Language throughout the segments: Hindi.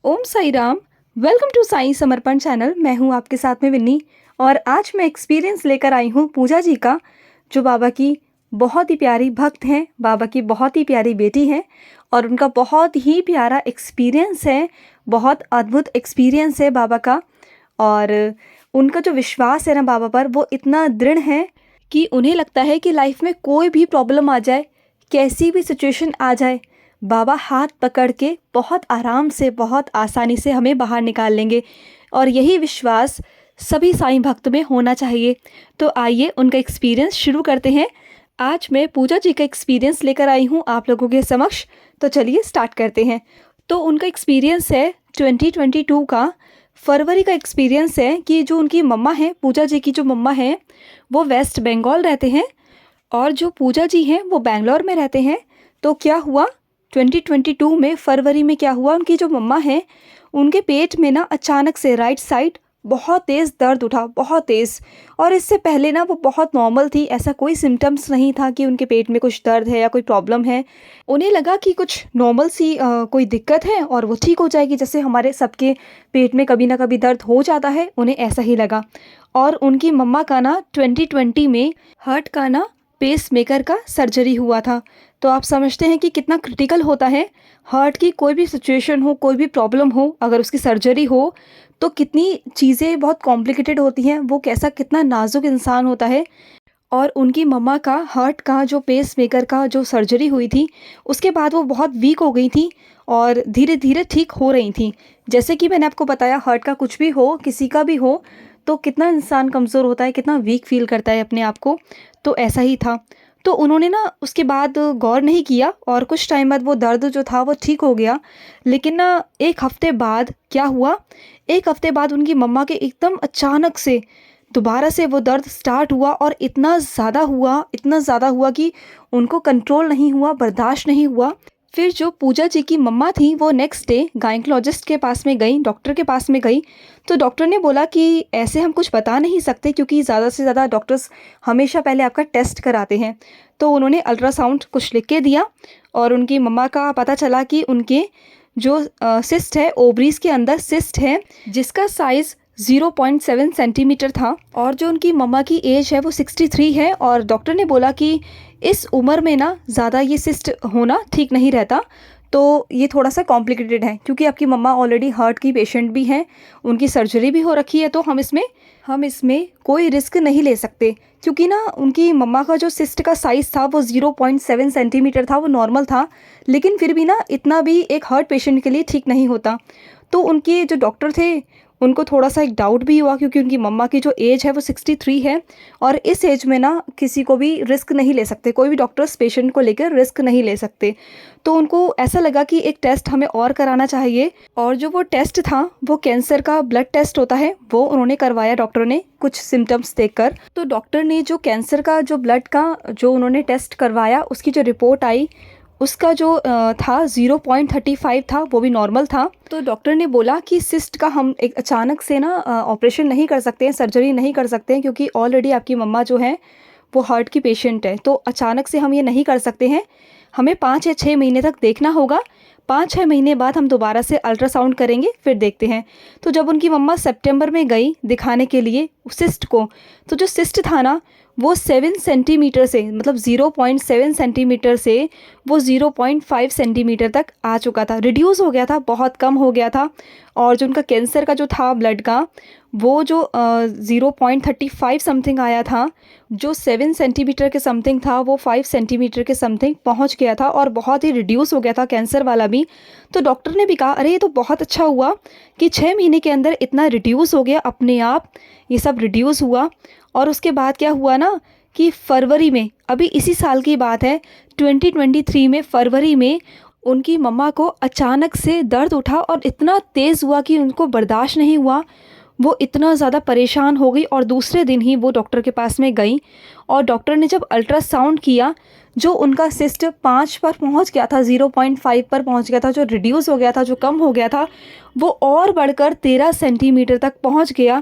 Om Sai Ram. Welcome to Sai Samarpan channel. मैं हूं आपके साथ में विन्नी और आज मैं एक्सपीरियंस लेकर आई हूं पूजा जी का, जो बाबा की बहुत ही प्यारी भक्त हैं, बाबा की बहुत ही प्यारी बेटी हैं और उनका बहुत ही प्यारा एक्सपीरियंस है, बहुत अद्भुत एक्सपीरियंस है बाबा का। और उनका जो विश्वास है ना बाबा पर, वो इतना दृढ़ है कि उन्हें लगता है कि लाइफ में कोई भी प्रॉब्लम आ जाए, कैसी भी सिचुएशन आ जाए, बाबा हाथ पकड़ के बहुत आराम से, बहुत आसानी से हमें बाहर निकाल लेंगे। और यही विश्वास सभी साईं भक्त में होना चाहिए। तो आइए उनका एक्सपीरियंस शुरू करते हैं। आज मैं पूजा जी का एक्सपीरियंस लेकर आई हूँ आप लोगों के समक्ष। तो चलिए स्टार्ट करते हैं। तो उनका एक्सपीरियंस है 2022 का, फरवरी का एक्सपीरियंस है कि जो उनकी मम्मा है, पूजा जी की जो मम्मा है, वो वेस्ट बंगाल रहते हैं और जो पूजा जी हैं वो बेंगलोर में रहते हैं। तो क्या हुआ 2022 में फरवरी में, क्या हुआ, उनकी जो मम्मा हैं उनके पेट में ना अचानक से राइट साइड बहुत तेज़ दर्द उठा, बहुत तेज़। और इससे पहले ना वो बहुत नॉर्मल थी, ऐसा कोई सिम्टम्स नहीं था कि उनके पेट में कुछ दर्द है या कोई प्रॉब्लम है। उन्हें लगा कि कुछ नॉर्मल सी कोई दिक्कत है और वो ठीक हो जाएगी, जैसे हमारे सबके पेट में कभी ना कभी दर्द हो जाता है, उन्हें ऐसा ही लगा। और उनकी मम्मा का ना 2020 में हार्ट का ना पेस मेकर का सर्जरी हुआ था। तो आप समझते हैं कि कितना क्रिटिकल होता है। हार्ट की कोई भी सिचुएशन हो, कोई भी प्रॉब्लम हो, अगर उसकी सर्जरी हो तो कितनी चीज़ें बहुत कॉम्प्लिकेटेड होती हैं, वो कैसा कितना नाजुक इंसान होता है। और उनकी मम्मा का हार्ट का जो पेस मेकर का जो सर्जरी हुई थी, उसके बाद वो बहुत वीक हो गई थी और धीरे धीरे ठीक हो रही थी। जैसे कि मैंने आपको बताया, हार्ट का कुछ भी हो, किसी का भी हो, तो कितना इंसान कमज़ोर होता है, कितना वीक फील करता है अपने आप को। तो ऐसा ही था। तो उन्होंने ना उसके बाद गौर नहीं किया और कुछ टाइम बाद वो दर्द जो था वो ठीक हो गया। लेकिन ना एक हफ्ते बाद क्या हुआ, एक हफ्ते बाद उनकी मम्मा के एकदम अचानक से दोबारा से वो दर्द स्टार्ट हुआ और इतना ज़्यादा हुआ, इतना ज़्यादा हुआ कि उनको कंट्रोल नहीं हुआ, बर्दाश्त नहीं हुआ। फिर जो पूजा जी की मम्मा थी वो नेक्स्ट डे गायनकोलॉजिस्ट के पास में गई, डॉक्टर के पास में गई। तो डॉक्टर ने बोला कि ऐसे हम कुछ बता नहीं सकते, क्योंकि ज़्यादा से ज़्यादा डॉक्टर्स हमेशा पहले आपका टेस्ट कराते हैं। तो उन्होंने अल्ट्रासाउंड कुछ लिख के दिया और उनकी मम्मा का पता चला कि उनके जो सिस्ट है, ओवरीज के अंदर सिस्ट है, जिसका साइज़ 0.7 सेंटीमीटर था। और जो उनकी मम्मा की एज है वो 63 है। और डॉक्टर ने बोला कि इस उम्र में ना ज़्यादा ये सिस्ट होना ठीक नहीं रहता, तो ये थोड़ा सा कॉम्प्लिकेटेड है, क्योंकि आपकी मम्मा ऑलरेडी हार्ट की पेशेंट भी हैं, उनकी सर्जरी भी हो रखी है। तो हम इसमें कोई रिस्क नहीं ले सकते, क्योंकि ना उनकी मम्मा का जो सिस्ट का साइज़ था वो 0.7 सेंटीमीटर था, वो नॉर्मल था। लेकिन फिर भी ना इतना भी एक हार्ट पेशेंट के लिए ठीक नहीं होता। तो उनके जो डॉक्टर थे उनको थोड़ा सा एक डाउट भी हुआ, क्योंकि उनकी मम्मा की जो एज है वो 63 है और इस एज में ना किसी को भी रिस्क नहीं ले सकते, कोई भी डॉक्टर्स पेशेंट को लेकर रिस्क नहीं ले सकते। तो उनको ऐसा लगा कि एक टेस्ट हमें और कराना चाहिए। और जो वो टेस्ट था वो कैंसर का ब्लड टेस्ट होता है, वो उन्होंने करवाया डॉक्टर ने कुछ सिम्टम्स देखकर। तो डॉक्टर ने जो कैंसर का जो ब्लड का जो उन्होंने टेस्ट करवाया, उसकी जो रिपोर्ट आई, उसका जो था 0.35 था, वो भी नॉर्मल था। तो डॉक्टर ने बोला कि सिस्ट का हम एक अचानक से ना ऑपरेशन नहीं कर सकते हैं, सर्जरी नहीं कर सकते हैं, क्योंकि ऑलरेडी आपकी मम्मा जो है वो हार्ट की पेशेंट है। तो अचानक से हम ये नहीं कर सकते हैं, हमें 5 या 6 महीने तक देखना होगा। 5-6 महीने बाद हम दोबारा से अल्ट्रासाउंड करेंगे, फिर देखते हैं। तो जब उनकी मम्मा सितंबर में गई दिखाने के लिए सिस्ट को, तो जो सिस्ट था ना वो 7 सेंटीमीटर से, मतलब 0.7 सेंटीमीटर से वो 0.5 सेंटीमीटर तक आ चुका था, रिड्यूस हो गया था, बहुत कम हो गया था। और जो उनका कैंसर का जो था ब्लड का, वो जो 0.35 समथिंग आया था, जो 7 सेंटीमीटर के समथिंग था वो 5 सेंटीमीटर के समथिंग पहुंच गया था और बहुत ही रिड्यूस हो गया था कैंसर वाला भी। तो डॉक्टर ने भी कहा, अरे ये तो बहुत अच्छा हुआ कि 6 महीने के अंदर इतना रिड्यूस हो गया, अपने आप ये सब रिड्यूस हुआ। और उसके बाद क्या हुआ ना कि फरवरी में, अभी इसी साल की बात है, 2023 में फरवरी में उनकी मम्मा को अचानक से दर्द उठा और इतना तेज़ हुआ कि उनको बर्दाश्त नहीं हुआ। वो इतना ज़्यादा परेशान हो गई और दूसरे दिन ही वो डॉक्टर के पास में गई। और डॉक्टर ने जब अल्ट्रासाउंड किया, जो उनका सिस्ट 5 पर पहुंच गया था, 0.5 पर पहुंच गया था, जो रिड्यूस हो गया था, जो कम हो गया था, वो और बढ़कर 13 सेंटीमीटर तक पहुंच गया।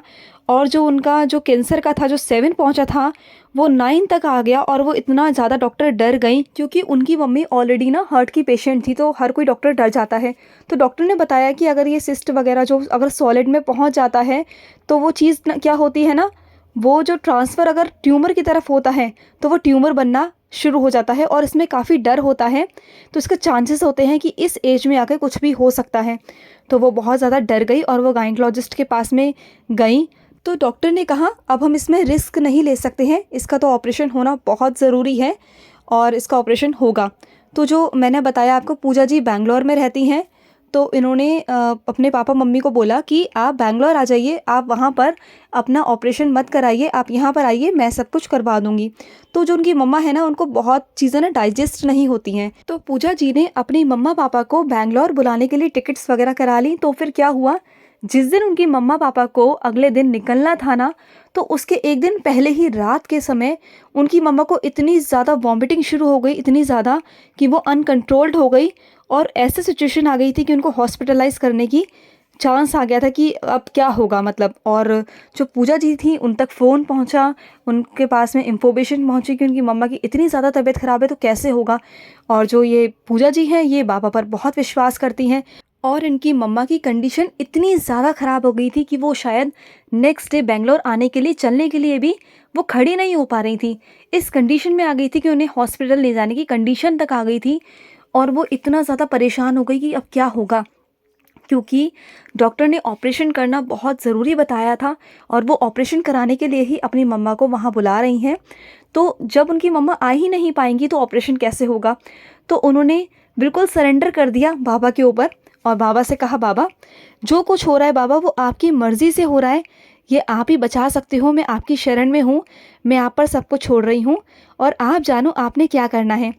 और जो उनका जो कैंसर का था, जो 7 पहुंचा था, वो 9 तक आ गया। और वो इतना ज़्यादा डॉक्टर डर गई, क्योंकि उनकी मम्मी ऑलरेडी ना हार्ट की पेशेंट थी, तो हर कोई डॉक्टर डर जाता है। तो डॉक्टर ने बताया कि अगर ये सिस्ट वगैरह जो अगर सॉलिड में पहुंच जाता है, तो वो चीज़ क्या होती है ना, वो जो ट्रांसफ़र अगर ट्यूमर की तरफ होता है तो वो ट्यूमर बनना शुरू हो जाता है, और इसमें काफ़ी डर होता है। तो इसके चांसेस होते हैं कि इस एज में आकर कुछ भी हो सकता है। तो वो बहुत ज़्यादा डर गई और वो गायनेकोलॉजिस्ट के पास में गई। तो डॉक्टर ने कहा अब हम इसमें रिस्क नहीं ले सकते हैं, इसका तो ऑपरेशन होना बहुत ज़रूरी है और इसका ऑपरेशन होगा। तो जो मैंने बताया आपको, पूजा जी बैंगलोर में रहती हैं, तो इन्होंने अपने पापा मम्मी को बोला कि आप बैंगलोर आ जाइए, आप वहाँ पर अपना ऑपरेशन मत कराइए, आप यहाँ पर आइए, मैं सब कुछ करवा दूँगी। तो जो उनकी मम्मा है ना, उनको बहुत चीज़ें ना डाइजेस्ट नहीं होती हैं। तो पूजा जी ने अपनी मम्मा पापा को बैंगलोर बुलाने के लिए टिकट्स वगैरह करा ली। तो फिर क्या हुआ, जिस दिन उनकी मम्मा पापा को अगले दिन निकलना था ना, तो उसके एक दिन पहले ही रात के समय उनकी मम्मा को इतनी ज़्यादा वॉमिटिंग शुरू हो गई, इतनी ज़्यादा कि वो अनकंट्रोल्ड हो गई, और ऐसे सिचुएशन आ गई थी कि उनको हॉस्पिटलाइज करने की चांस आ गया था कि अब क्या होगा मतलब। और जो पूजा जी थी उन तक फ़ोन पहुंचा, उनके पास में इंफॉर्मेशन पहुंची कि उनकी मम्मा की इतनी ज़्यादा तबीयत ख़राब है, तो कैसे होगा। और जो ये पूजा जी हैं, ये बाबा पर बहुत विश्वास करती हैं, और इनकी मम्मा की कंडीशन इतनी ज़्यादा ख़राब हो गई थी कि वो शायद नेक्स्ट डे बेंगलोर आने के लिए, चलने के लिए भी वो खड़ी नहीं हो पा रही थी। इस कंडीशन में आ गई थी कि उन्हें हॉस्पिटल ले जाने की कंडीशन तक आ गई थी। और वो इतना ज़्यादा परेशान हो गई कि अब क्या होगा, क्योंकि डॉक्टर ने ऑपरेशन करना बहुत ज़रूरी बताया था, और वो ऑपरेशन कराने के लिए ही अपनी मम्मा को वहाँ बुला रही हैं। तो जब उनकी मम्मा आ ही नहीं पाएंगी तो ऑपरेशन कैसे होगा। तो उन्होंने बिल्कुल सरेंडर कर दिया बाबा के ऊपर, और बाबा से कहा, बाबा जो कुछ हो रहा है बाबा, वो आपकी मर्ज़ी से हो रहा है, ये आप ही बचा सकते हो, मैं आपकी शरण में हूँ, मैं आप पर सब कुछ छोड़ रही हूँ, और आप जानो आपने क्या करना है।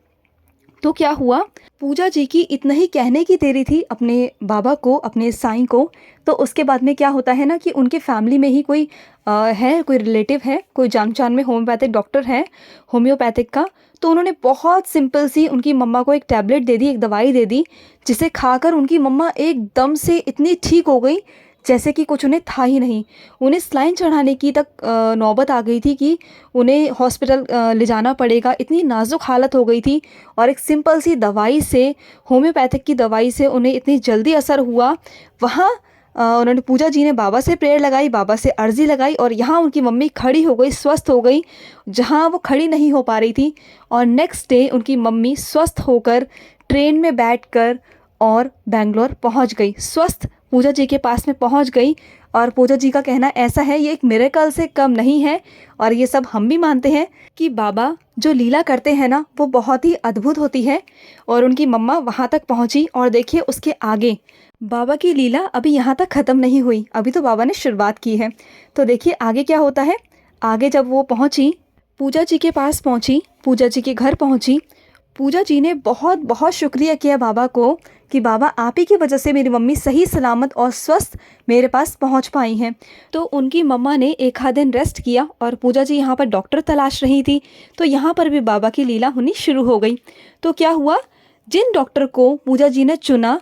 तो क्या हुआ, पूजा जी की इतना ही कहने की देरी थी अपने बाबा को, अपने साईं को। तो उसके बाद में क्या होता है ना कि उनके फैमिली में ही कोई है, कोई रिलेटिव है, कोई जान पहचान में होम्योपैथिक डॉक्टर है, होम्योपैथिक का। तो उन्होंने बहुत सिंपल सी उनकी मम्मा को एक टैबलेट दे दी, एक दवाई दे दी, जिसे खाकर उनकी मम्मा एकदम से इतनी ठीक हो गई जैसे कि कुछ उन्हें था ही नहीं। उन्हें स्लाइन चढ़ाने की तक नौबत आ गई थी कि उन्हें हॉस्पिटल ले जाना पड़ेगा, इतनी नाजुक हालत हो गई थी। और एक सिंपल सी दवाई से, होम्योपैथिक की दवाई से उन्हें इतनी जल्दी असर हुआ। वहाँ उन्होंने, पूजा जी ने बाबा से प्रेयर लगाई, बाबा से अर्जी लगाई, और यहाँ उनकी मम्मी खड़ी हो गई, स्वस्थ हो गई, जहाँ वो खड़ी नहीं हो पा रही थी। और नेक्स्ट डे उनकी मम्मी स्वस्थ होकर ट्रेन में बैठकर और बेंगलोर पहुँच गई, स्वस्थ पूजा जी के पास में पहुँच गई। और पूजा जी का कहना ऐसा है, ये एक मिरेकल से कम नहीं है, और ये सब हम भी मानते हैं कि बाबा जो लीला करते हैं ना, वो बहुत ही अद्भुत होती है। और उनकी मम्मा वहाँ तक पहुँची, और देखिए उसके आगे बाबा की लीला अभी यहाँ तक ख़त्म नहीं हुई, अभी तो बाबा ने शुरुआत की है। तो देखिए आगे क्या होता है। आगे जब वो पहुँची, पूजा जी के पास पहुँची, पूजा जी के घर पहुँची, पूजा जी ने बहुत बहुत शुक्रिया किया बाबा को कि बाबा आप ही की वजह से मेरी मम्मी सही सलामत और स्वस्थ मेरे पास पहुंच पाई हैं। तो उनकी मम्मा ने एक आध दिन रेस्ट किया, और पूजा जी यहाँ पर डॉक्टर तलाश रही थी। तो यहाँ पर भी बाबा की लीला होनी शुरू हो गई। तो क्या हुआ, जिन डॉक्टर को पूजा जी ने चुना,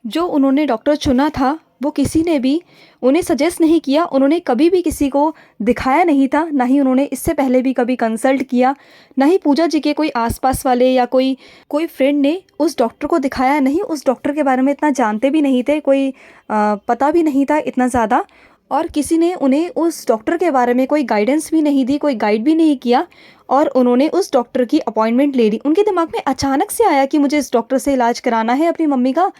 जो उन्होंने डॉक्टर चुना था, वो किसी ने भी उन्हें सजेस्ट नहीं किया, उन्होंने कभी भी किसी को दिखाया नहीं था, ना ही उन्होंने इससे पहले भी कभी कंसल्ट किया, ना ही पूजा जी के कोई आसपास वाले या कोई फ्रेंड ने उस डॉक्टर को दिखाया, नहीं उस डॉक्टर के बारे में इतना जानते भी नहीं थे, कोई पता भी नहीं था इतना ज़्यादा। और किसी ने उन्हें उस डॉक्टर के बारे में कोई गाइडेंस भी नहीं दी, कोई गाइड भी नहीं किया, और उन्होंने उस डॉक्टर की अपॉइंटमेंट ले ली। उनके दिमाग में अचानक से आया कि मुझे इस डॉक्टर से इलाज कराना है अपनी मम्मी का,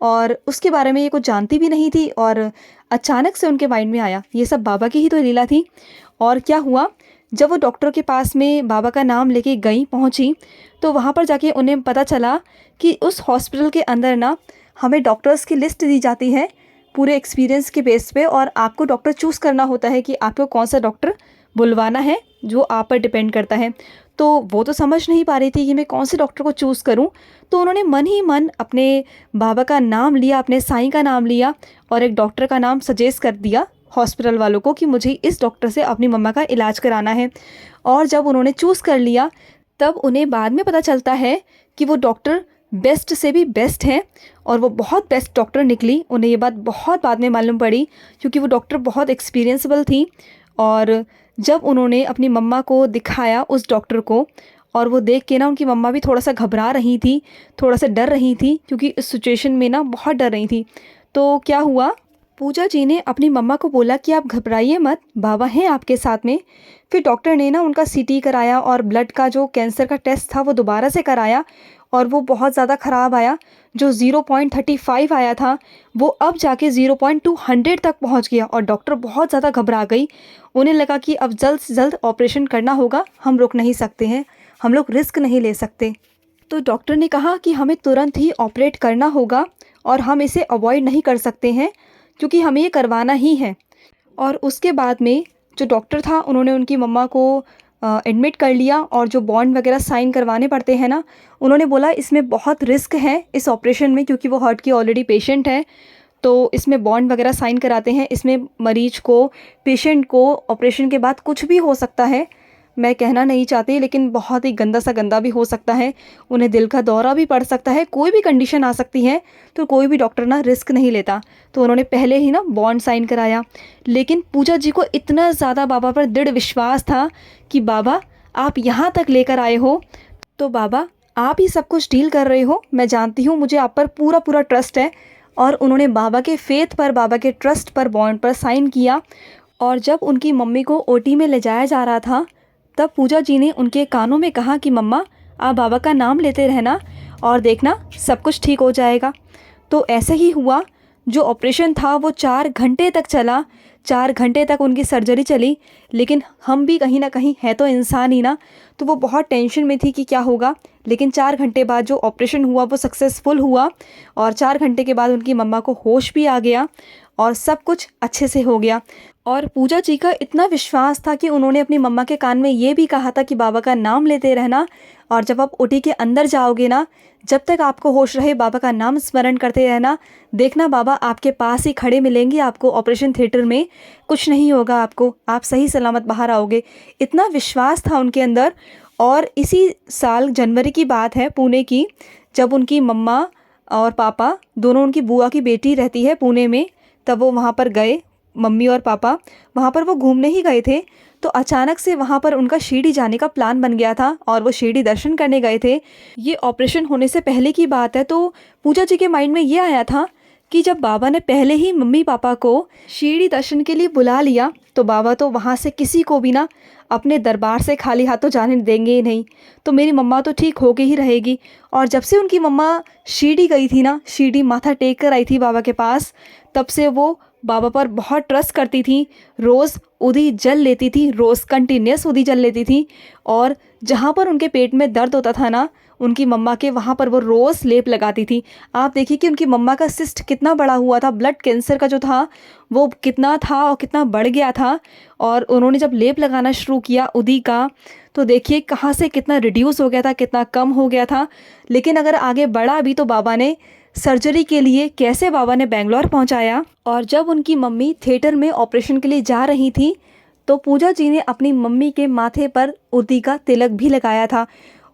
और उसके बारे में ये कुछ जानती भी नहीं थी, और अचानक से उनके माइंड में आया। ये सब बाबा की ही तो लीला थी। और क्या हुआ, जब वो डॉक्टर के पास में बाबा का नाम लेके पहुंची, तो वहाँ पर जाके उन्हें पता चला कि उस हॉस्पिटल के अंदर ना हमें डॉक्टर्स की लिस्ट दी जाती है पूरे एक्सपीरियंस के बेस पे, और आपको डॉक्टर चूज़ करना होता है कि आपको कौन सा डॉक्टर बुलवाना है, जो आप पर डिपेंड करता है। तो वो तो समझ नहीं पा रही थी कि मैं कौन से डॉक्टर को चूज़ करूं। तो उन्होंने मन ही मन अपने बाबा का नाम लिया, अपने साईं का नाम लिया, और एक डॉक्टर का नाम सजेस्ट कर दिया हॉस्पिटल वालों को कि मुझे इस डॉक्टर से अपनी मम्मा का इलाज कराना है। और जब उन्होंने चूज़ कर लिया, तब उन्हें बाद में पता चलता है कि वो डॉक्टर बेस्ट से भी बेस्ट हैं और वो बहुत बेस्ट डॉक्टर निकली। उन्हें ये बात बहुत बाद में मालूम पड़ी क्योंकि वो डॉक्टर बहुत एक्सपीरियंसबल थी। और जब उन्होंने अपनी मम्मा को दिखाया उस डॉक्टर को, और वो देख के ना उनकी मम्मा भी थोड़ा सा घबरा रही थी, थोड़ा सा डर रही थी क्योंकि इस सिचुएशन में ना बहुत डर रही थी। तो क्या हुआ, पूजा जी ने अपनी मम्मा को बोला कि आप घबराइए मत, बाबा हैं आपके साथ में। फिर डॉक्टर ने ना उनका सीटी कराया और ब्लड का जो कैंसर का टेस्ट था वो दोबारा से कराया और वो बहुत ज़्यादा ख़राब आया। जो 0.35 आया था वो अब जाके 0.200 तक पहुंच गया और डॉक्टर बहुत ज़्यादा घबरा गई। उन्हें लगा कि अब जल्द से जल्द ऑपरेशन करना होगा, हम रुक नहीं सकते हैं, हम लोग रिस्क नहीं ले सकते। तो डॉक्टर ने कहा कि हमें तुरंत ही ऑपरेट करना होगा और हम इसे अवॉइड नहीं कर सकते हैं क्योंकि हमें ये करवाना ही है। और उसके बाद में जो डॉक्टर था उन्होंने उनकी मम्मा को एडमिट कर लिया और जो बॉन्ड वगैरह साइन करवाने पड़ते हैं ना, उन्होंने बोला इसमें बहुत रिस्क है इस ऑपरेशन में क्योंकि वो हार्ट की ऑलरेडी पेशेंट है। तो इसमें बॉन्ड वगैरह साइन कराते हैं, इसमें मरीज को, पेशेंट को ऑपरेशन के बाद कुछ भी हो सकता है। मैं कहना नहीं चाहती लेकिन बहुत ही गंदा सा गंदा भी हो सकता है, उन्हें दिल का दौरा भी पड़ सकता है, कोई भी कंडीशन आ सकती है। तो कोई भी डॉक्टर ना रिस्क नहीं लेता। तो उन्होंने पहले ही ना बॉन्ड साइन कराया। लेकिन पूजा जी को इतना ज़्यादा बाबा पर दृढ़ विश्वास था कि बाबा आप यहाँ तक लेकर आए हो तो बाबा आप ही सब कुछ डील कर रहे हो, मैं जानती हूँ, मुझे आप पर पूरा पूरा ट्रस्ट है। और उन्होंने बाबा के फेथ पर, बाबा के ट्रस्ट पर बॉन्ड पर साइन किया। और जब उनकी मम्मी को ओटी में ले जाया जा रहा था तब पूजा जी ने उनके कानों में कहा कि मम्मा आप बाबा का नाम लेते रहना और देखना सब कुछ ठीक हो जाएगा। तो ऐसे ही हुआ। जो ऑपरेशन था वो 4 घंटे तक चला, 4 घंटे तक उनकी सर्जरी चली। लेकिन हम भी कहीं ना कहीं है तो इंसान ही ना, तो वो बहुत टेंशन में थी कि क्या होगा। लेकिन 4 घंटे बाद जो ऑपरेशन हुआ वो सक्सेसफुल हुआ और 4 घंटे के बाद उनकी मम्मा को होश भी आ गया और सब कुछ अच्छे से हो गया। और पूजा जी का इतना विश्वास था कि उन्होंने अपनी मम्मा के कान में ये भी कहा था कि बाबा का नाम लेते रहना और जब आप ओटी के अंदर जाओगे ना, जब तक आपको होश रहे बाबा का नाम स्मरण करते रहना, देखना बाबा आपके पास ही खड़े मिलेंगे आपको ऑपरेशन थिएटर में, कुछ नहीं होगा आपको, आप सही सलामत बाहर आओगे। इतना विश्वास था उनके अंदर। और इसी साल जनवरी की बात है पुणे की, जब उनकी मम्मा और पापा दोनों, उनकी बुआ की बेटी रहती है पुणे में, तब वो वहाँ पर गए, मम्मी और पापा वहाँ पर वो घूमने ही गए थे। तो अचानक से वहाँ पर उनका शिरडी जाने का प्लान बन गया था और वो शिरडी दर्शन करने गए थे। ये ऑपरेशन होने से पहले की बात है। तो पूजा जी के माइंड में ये आया था कि जब बाबा ने पहले ही मम्मी पापा को शिरडी दर्शन के लिए बुला लिया तो बाबा तो वहाँ से किसी को भी ना अपने दरबार से खाली हाथों जाने देंगे ही नहीं। तो मेरी मम्मा तो ठीक होके ही रहेगी। और जब से उनकी मम्मा शिरडी गई थी ना, शिरडी माथा टेक कर आई थी बाबा के पास, तब से वो बाबा पर बहुत ट्रस्ट करती थी। रोज़ उदी जल लेती थी, रोज़ कंटिन्यूस उदी जल लेती थी। और जहाँ पर उनके पेट में दर्द होता था ना उनकी मम्मा के, वहाँ पर वो रोज़ लेप लगाती थी। आप देखिए कि उनकी मम्मा का सिस्ट कितना बड़ा हुआ था, ब्लड कैंसर का जो था वो कितना था और कितना बढ़ गया था। और उन्होंने जब लेप लगाना शुरू किया उदी का, तो देखिए कहाँ से कितना रिड्यूस हो गया था, कितना कम हो गया था। लेकिन अगर आगे बढ़ा भी तो बाबा ने सर्जरी के लिए कैसे बाबा ने बेंगलोर पहुंचाया। और जब उनकी मम्मी थिएटर में ऑपरेशन के लिए जा रही थी तो पूजा जी ने अपनी मम्मी के माथे पर उदी का तिलक भी लगाया था।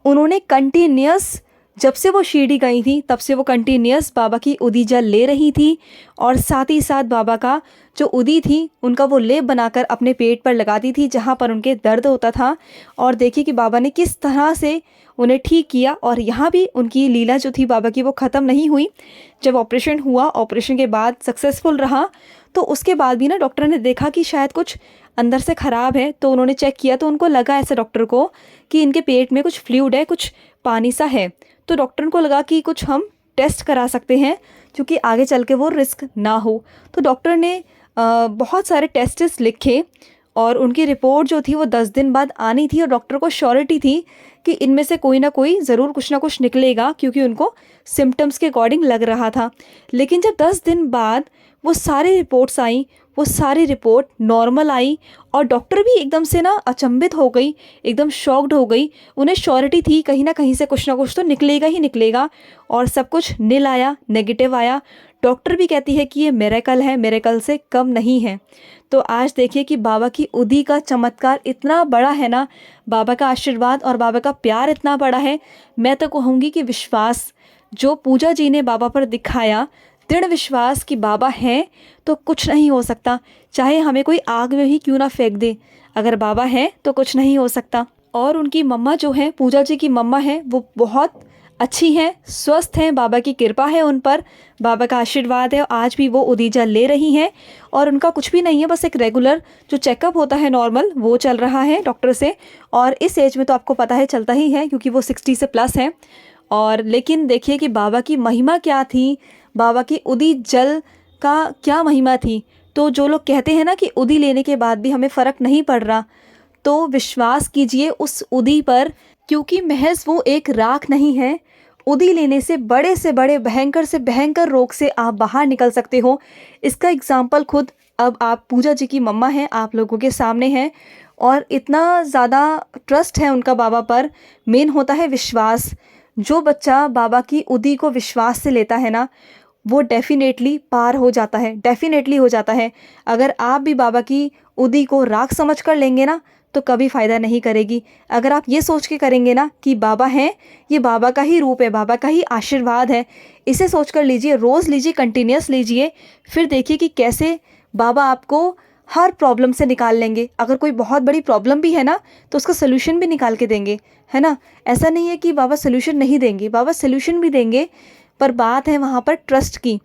उन्होंने कंटिन्यूस, जब से वो शिरडी गई थी तब से वो कंटिन्यूस बाबा की उदी जल ले रही थी और साथ ही साथ बाबा का जो उदी थी उनका वो लेप बनाकर अपने पेट पर लगाती थी जहाँ पर उनके दर्द होता था। और देखिए कि बाबा ने किस तरह से उन्हें ठीक किया। और यहाँ भी उनकी लीला जो थी बाबा की वो ख़त्म नहीं हुई। जब ऑपरेशन हुआ, ऑपरेशन के बाद सक्सेसफुल रहा, तो उसके बाद भी ना डॉक्टर ने देखा कि शायद कुछ अंदर से ख़राब है। तो उन्होंने चेक किया तो उनको लगा ऐसे डॉक्टर को कि इनके पेट में कुछ फ्लूइड है, कुछ पानी सा है। तो डॉक्टर को लगा कि कुछ हम टेस्ट करा सकते हैं क्योंकि आगे चल के वो रिस्क ना हो। तो डॉक्टर ने बहुत सारे टेस्ट्स लिखे और उनकी रिपोर्ट जो थी वो 10 दिन बाद आनी थी। और डॉक्टर को श्योरिटी थी कि इनमें से कोई ना कोई ज़रूर कुछ ना कुछ निकलेगा क्योंकि उनको सिम्टम्स के अकॉर्डिंग लग रहा था। लेकिन जब 10 दिन बाद वो सारी रिपोर्ट्स आई, वो सारी रिपोर्ट नॉर्मल आई और डॉक्टर भी एकदम से ना अचंभित हो गई, एकदम शॉक्ड हो गई। उन्हें श्योरिटी थी कहीं ना कहीं से कुछ ना कुछ तो निकलेगा ही निकलेगा और सब कुछ नील आया, नेगेटिव आया। डॉक्टर भी कहती है कि ये मिरेकल है, मिरेकल से कम नहीं है। तो आज देखिए कि बाबा की उदी का चमत्कार इतना बड़ा है ना, बाबा का आशीर्वाद और बाबा का प्यार इतना बड़ा है। मैं तो कहूँगी कि विश्वास जो पूजा जी ने बाबा पर दिखाया, दृढ़ विश्वास कि बाबा हैं तो कुछ नहीं हो सकता, चाहे हमें कोई आग में ही क्यों ना फेंक दे, अगर बाबा हैं तो कुछ नहीं हो सकता। और उनकी मम्मा जो है, पूजा जी की मम्मा है, वो बहुत अच्छी हैं, स्वस्थ हैं, बाबा की कृपा है उन पर, बाबा का आशीर्वाद है। आज भी वो उदीजा ले रही हैं और उनका कुछ भी नहीं है, बस एक रेगुलर जो चेकअप होता है नॉर्मल, वो चल रहा है डॉक्टर से। और इस एज में तो आपको पता है चलता ही है, क्योंकि वो 60 से प्लस हैं। और लेकिन देखिए कि बाबा की महिमा क्या थी, बाबा की उदी जल का क्या महिमा थी। तो जो लोग कहते हैं ना कि उदी लेने के बाद भी हमें फ़र्क नहीं पड़ रहा, तो विश्वास कीजिए उस उदी पर, क्योंकि महज वो एक राख नहीं है। उदी लेने से बड़े से भयंकर रोग से आप बाहर निकल सकते हो। इसका एग्जाम्पल खुद अब आप पूजा जी की मम्मा हैं, आप लोगों के सामने हैं, और इतना ज़्यादा ट्रस्ट है उनका बाबा पर। मेन होता है विश्वास। जो बच्चा बाबा की उदी को विश्वास से लेता है ना, वो डेफिनेटली पार हो जाता है, डेफिनेटली हो जाता है। अगर आप भी बाबा की उदी को राख समझ कर लेंगे ना, तो कभी फ़ायदा नहीं करेगी। अगर आप ये सोच के करेंगे ना कि बाबा हैं, ये बाबा का ही रूप है, बाबा का ही आशीर्वाद है, इसे सोच कर लीजिए, रोज़ लीजिए, कंटिन्यूस लीजिए, फिर देखिए कि कैसे बाबा आपको हर प्रॉब्लम से निकाल लेंगे। अगर कोई बहुत बड़ी प्रॉब्लम भी है ना, तो उसका सलूशन भी निकाल के देंगे, है ना। ऐसा नहीं है कि बाबा सलूशन नहीं देंगे, बाबा सलूशन भी देंगे, पर बात है वहाँ पर ट्रस्ट की।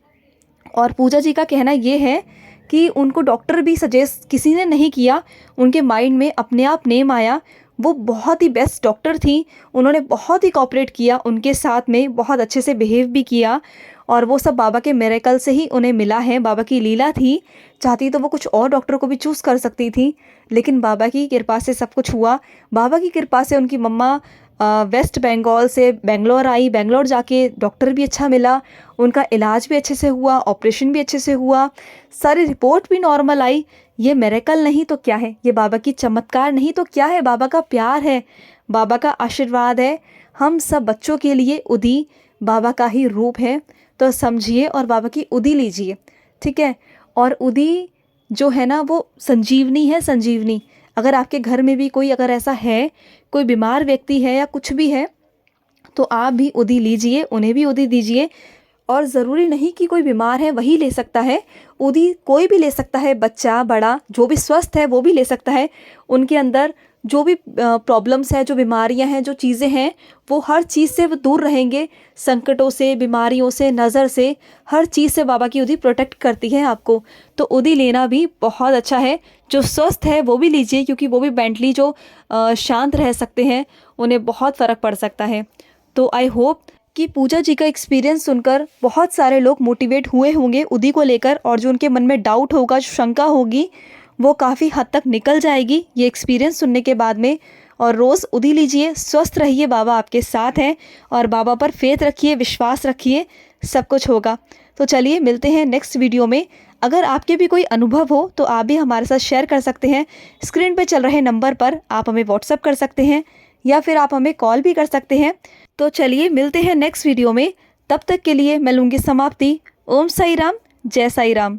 और पूजा जी का कहना ये है कि उनको डॉक्टर भी सजेस्ट किसी ने नहीं किया, उनके माइंड में अपने आप नेम आया। वो बहुत ही बेस्ट डॉक्टर थी, उन्होंने बहुत ही कोऑपरेट किया उनके साथ में, बहुत अच्छे से बिहेव भी किया। और वो सब बाबा के मिरेकल से ही उन्हें मिला है, बाबा की लीला थी। चाहती तो वो कुछ और डॉक्टर को भी चूज़ कर सकती थी, लेकिन बाबा की कृपा से सब कुछ हुआ। बाबा की कृपा से उनकी मम्मा वेस्ट बंगाल से बेंगलोर आई, बेंगलोर जाके डॉक्टर भी अच्छा मिला, उनका इलाज भी अच्छे से हुआ, ऑपरेशन भी अच्छे से हुआ, सारी रिपोर्ट भी नॉर्मल आई। ये मिरेकल नहीं तो क्या है, ये बाबा की चमत्कार नहीं तो क्या है, बाबा का प्यार है, बाबा का आशीर्वाद है। हम सब बच्चों के लिए उदी बाबा का ही रूप है, तो समझिए और बाबा की उदी लीजिए, ठीक है। और उदी जो है ना, वो संजीवनी है, संजीवनी। अगर आपके घर में भी कोई अगर ऐसा है, कोई बीमार व्यक्ति है या कुछ भी है, तो आप भी उदी लीजिए, उन्हें भी उदी दीजिए। और ज़रूरी नहीं कि कोई बीमार है वही ले सकता है, उदी कोई भी ले सकता है, बच्चा बड़ा जो भी स्वस्थ है वो भी ले सकता है। उनके अंदर जो भी प्रॉब्लम्स है, जो बीमारियां हैं, जो चीज़ें हैं, वो हर चीज़ से वो दूर रहेंगे, संकटों से, बीमारियों से, नज़र से, हर चीज़ से बाबा की उदी प्रोटेक्ट करती है आपको। तो उदी लेना भी बहुत अच्छा है। जो स्वस्थ है वो भी लीजिए, क्योंकि वो भी मेंटली जो शांत रह सकते हैं, उन्हें बहुत फ़र्क पड़ सकता है। तो आई होप कि पूजा जी का एक्सपीरियंस सुनकर बहुत सारे लोग मोटिवेट हुए होंगे उदी को लेकर, और जो उनके मन में डाउट होगा, जो शंका होगी, वो काफ़ी हद तक निकल जाएगी ये एक्सपीरियंस सुनने के बाद में। और रोज़ उदी लीजिए, स्वस्थ रहिए, बाबा आपके साथ हैं, और बाबा पर फेथ रखिए, विश्वास रखिए, सब कुछ होगा। तो चलिए मिलते हैं नेक्स्ट वीडियो में। अगर आपके भी कोई अनुभव हो तो आप भी हमारे साथ शेयर कर सकते हैं। स्क्रीन पे चल रहे नंबर पर आप हमें व्हाट्सअप कर सकते हैं, या फिर आप हमें कॉल भी कर सकते हैं। तो चलिए मिलते हैं नेक्स्ट वीडियो में, तब तक के लिए मैं लूँगी समाप्ति। ओम साई राम, जय साई राम।